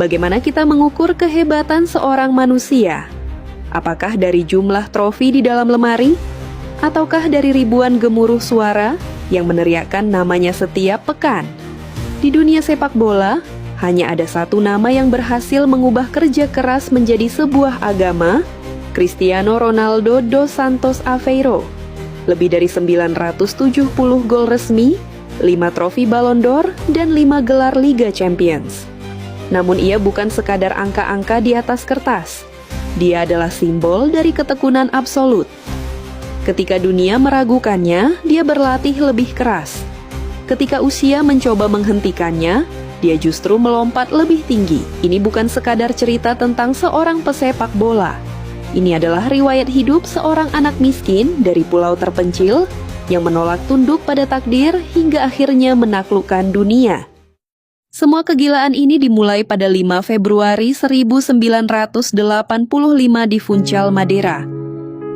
Bagaimana kita mengukur kehebatan seorang manusia? Apakah dari jumlah trofi di dalam lemari? Ataukah dari ribuan gemuruh suara yang meneriakkan namanya setiap pekan? Di dunia sepak bola, hanya ada satu nama yang berhasil mengubah kerja keras menjadi sebuah agama, Cristiano Ronaldo dos Santos Aveiro. Lebih dari 970 gol resmi, 5 trofi Ballon d'Or, dan 5 gelar Liga Champions. Namun ia bukan sekadar angka-angka di atas kertas. Dia adalah simbol dari ketekunan absolut. Ketika dunia meragukannya, dia berlatih lebih keras. Ketika usia mencoba menghentikannya, dia justru melompat lebih tinggi. Ini bukan sekadar cerita tentang seorang pesepak bola. Ini adalah riwayat hidup seorang anak miskin dari pulau terpencil yang menolak tunduk pada takdir hingga akhirnya menaklukkan dunia. Semua kegilaan ini dimulai pada 5 Februari 1985 di Funchal, Madeira.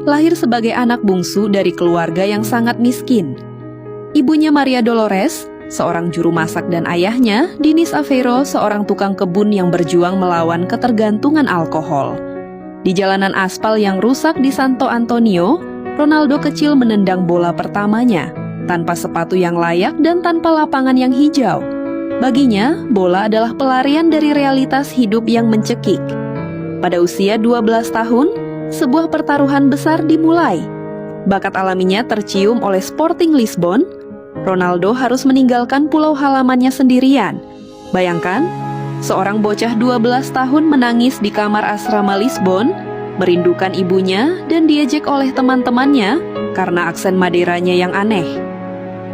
Lahir sebagai anak bungsu dari keluarga yang sangat miskin. Ibunya Maria Dolores, seorang juru masak, dan ayahnya, Diniz Aveiro, seorang tukang kebun yang berjuang melawan ketergantungan alkohol. Di jalanan aspal yang rusak di Santo Antonio, Ronaldo kecil menendang bola pertamanya, tanpa sepatu yang layak dan tanpa lapangan yang hijau. Baginya, bola adalah pelarian dari realitas hidup yang mencekik. Pada usia 12 tahun, sebuah pertaruhan besar dimulai. Bakat alaminya tercium oleh Sporting Lisbon. Ronaldo harus meninggalkan pulau halamannya sendirian. Bayangkan, seorang bocah 12 tahun menangis di kamar asrama Lisbon, merindukan ibunya dan diejek oleh teman-temannya karena aksen Madeiranya yang aneh.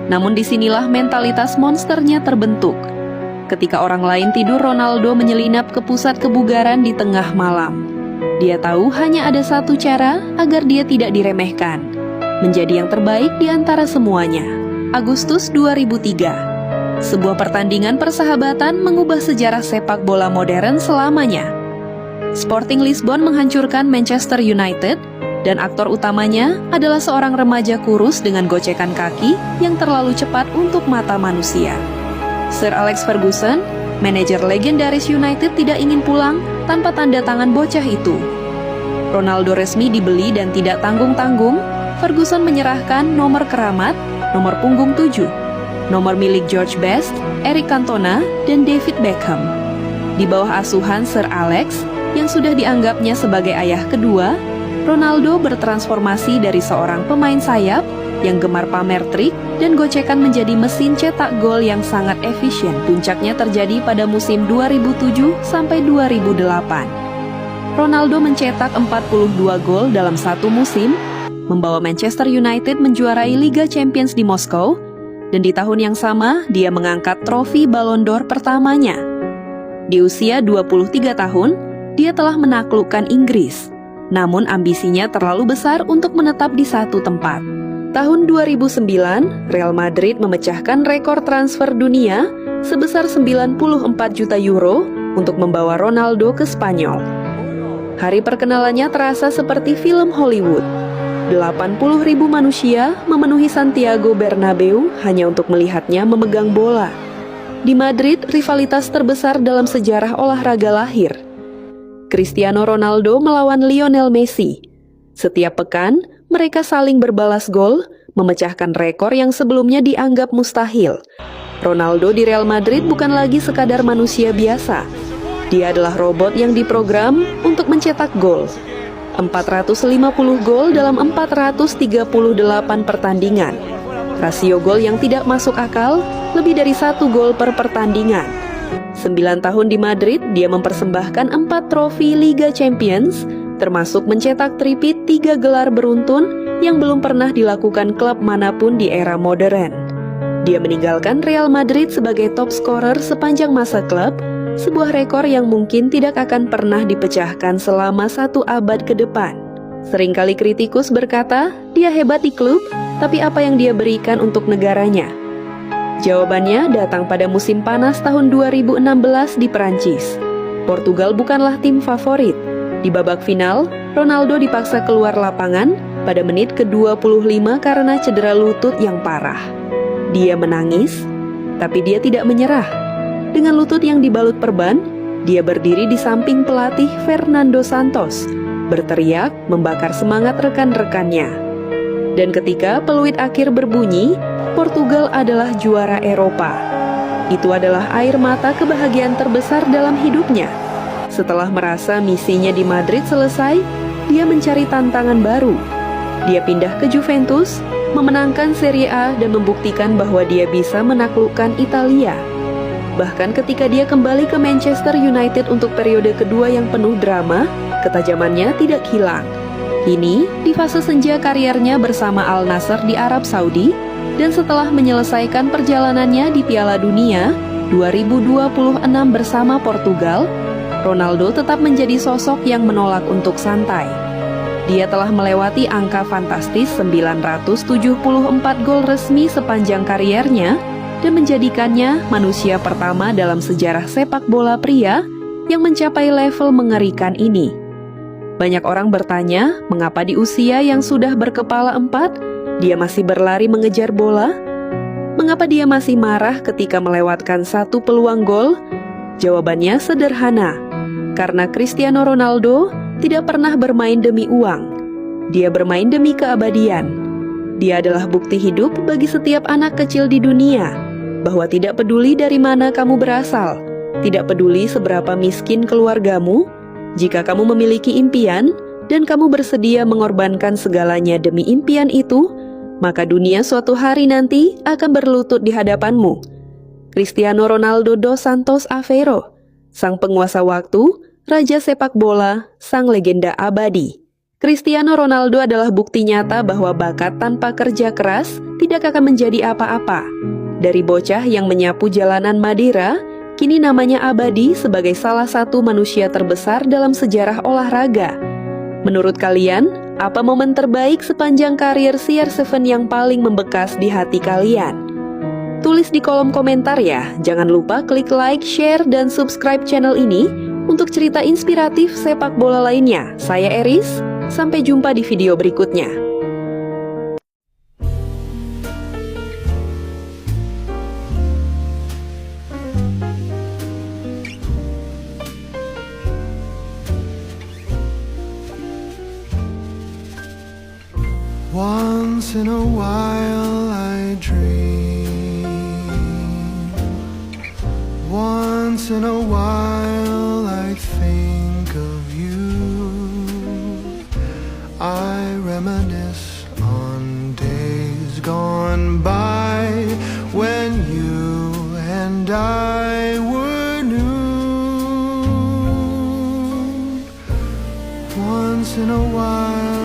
Namun disinilah mentalitas monsternya terbentuk. Ketika orang lain tidur, Ronaldo menyelinap ke pusat kebugaran di tengah malam. Dia tahu hanya ada satu cara agar dia tidak diremehkan, menjadi yang terbaik di antara semuanya. Agustus 2003, sebuah pertandingan persahabatan mengubah sejarah sepak bola modern selamanya. Sporting Lisbon menghancurkan Manchester United, dan aktor utamanya adalah seorang remaja kurus dengan gocekan kaki yang terlalu cepat untuk mata manusia. Sir Alex Ferguson, manajer legendaris United, tidak ingin pulang tanpa tanda tangan bocah itu. Ronaldo resmi dibeli dan tidak tanggung-tanggung, Ferguson menyerahkan nomor keramat, nomor punggung 7, nomor milik George Best, Eric Cantona, dan David Beckham. Di bawah asuhan Sir Alex, yang sudah dianggapnya sebagai ayah kedua, Ronaldo bertransformasi dari seorang pemain sayap yang gemar pamer trik dan gocekan menjadi mesin cetak gol yang sangat efisien. Puncaknya terjadi pada musim 2007 sampai 2008. Ronaldo mencetak 42 gol dalam satu musim, membawa Manchester United menjuarai Liga Champions di Moskow, dan di tahun yang sama dia mengangkat trofi Ballon d'Or pertamanya. Di usia 23 tahun, dia telah menaklukkan Inggris. Namun ambisinya terlalu besar untuk menetap di satu tempat. Tahun 2009, Real Madrid memecahkan rekor transfer dunia sebesar 94 juta euro untuk membawa Ronaldo ke Spanyol. Hari perkenalannya terasa seperti film Hollywood. 80.000 manusia memenuhi Santiago Bernabeu hanya untuk melihatnya memegang bola. Di Madrid, rivalitas terbesar dalam sejarah olahraga lahir. Cristiano Ronaldo melawan Lionel Messi. Setiap pekan, mereka saling berbalas gol, memecahkan rekor yang sebelumnya dianggap mustahil. Ronaldo di Real Madrid bukan lagi sekadar manusia biasa. Dia adalah robot yang diprogram untuk mencetak gol. 450 gol dalam 438 pertandingan. Rasio gol yang tidak masuk akal, lebih dari 1 gol per pertandingan. 9 tahun di Madrid, dia mempersembahkan 4 trofi Liga Champions, termasuk mencetak tripit 3 gelar beruntun yang belum pernah dilakukan klub manapun di era modern. Dia meninggalkan Real Madrid sebagai top scorer sepanjang masa klub, sebuah rekor yang mungkin tidak akan pernah dipecahkan selama 1 abad ke depan. Seringkali kritikus berkata, dia hebat di klub, tapi apa yang dia berikan untuk negaranya? Jawabannya datang pada musim panas tahun 2016 di Perancis. Portugal bukanlah tim favorit. Di babak final, Ronaldo dipaksa keluar lapangan pada menit ke-25 karena cedera lutut yang parah. Dia menangis, tapi dia tidak menyerah. Dengan lutut yang dibalut perban, Dia berdiri di samping pelatih Fernando Santos, berteriak membakar semangat rekan-rekannya. Dan ketika peluit akhir berbunyi, Portugal adalah juara Eropa. Itu adalah air mata kebahagiaan terbesar dalam hidupnya. Setelah merasa misinya di Madrid selesai, dia mencari tantangan baru. Dia pindah ke Juventus, memenangkan Serie A dan membuktikan bahwa dia bisa menaklukkan Italia. Bahkan ketika dia kembali ke Manchester United untuk periode kedua yang penuh drama, ketajamannya tidak hilang. Kini, di fase senja kariernya bersama Al Nassr di Arab Saudi, dan setelah menyelesaikan perjalanannya di Piala Dunia 2026 bersama Portugal, Ronaldo tetap menjadi sosok yang menolak untuk santai. Dia telah melewati angka fantastis 974 gol resmi sepanjang kariernya, dan menjadikannya manusia pertama dalam sejarah sepak bola pria yang mencapai level mengerikan ini. Banyak orang bertanya, mengapa di usia yang sudah berkepala 4, dia masih berlari mengejar bola? Mengapa dia masih marah ketika melewatkan satu peluang gol? Jawabannya sederhana, karena Cristiano Ronaldo tidak pernah bermain demi uang. Dia bermain demi keabadian. Dia adalah bukti hidup bagi setiap anak kecil di dunia, bahwa tidak peduli dari mana kamu berasal, tidak peduli seberapa miskin keluargamu, jika kamu memiliki impian dan kamu bersedia mengorbankan segalanya demi impian itu, maka dunia suatu hari nanti akan berlutut di hadapanmu. Cristiano Ronaldo dos Santos Aveiro, sang penguasa waktu, raja sepak bola, sang legenda abadi. Cristiano Ronaldo adalah bukti nyata bahwa bakat tanpa kerja keras tidak akan menjadi apa-apa. Dari bocah yang menyapu jalanan Madeira, kini namanya abadi sebagai salah satu manusia terbesar dalam sejarah olahraga. Menurut kalian, apa momen terbaik sepanjang karir CR7 yang paling membekas di hati kalian? Tulis di kolom komentar ya. Jangan lupa klik like, share, dan subscribe channel ini untuk cerita inspiratif sepak bola lainnya. Saya Eris, sampai jumpa di video berikutnya. Once in a while I dream. Once in a while I think of you. I reminisce on days gone by when you and I were new. Once in a while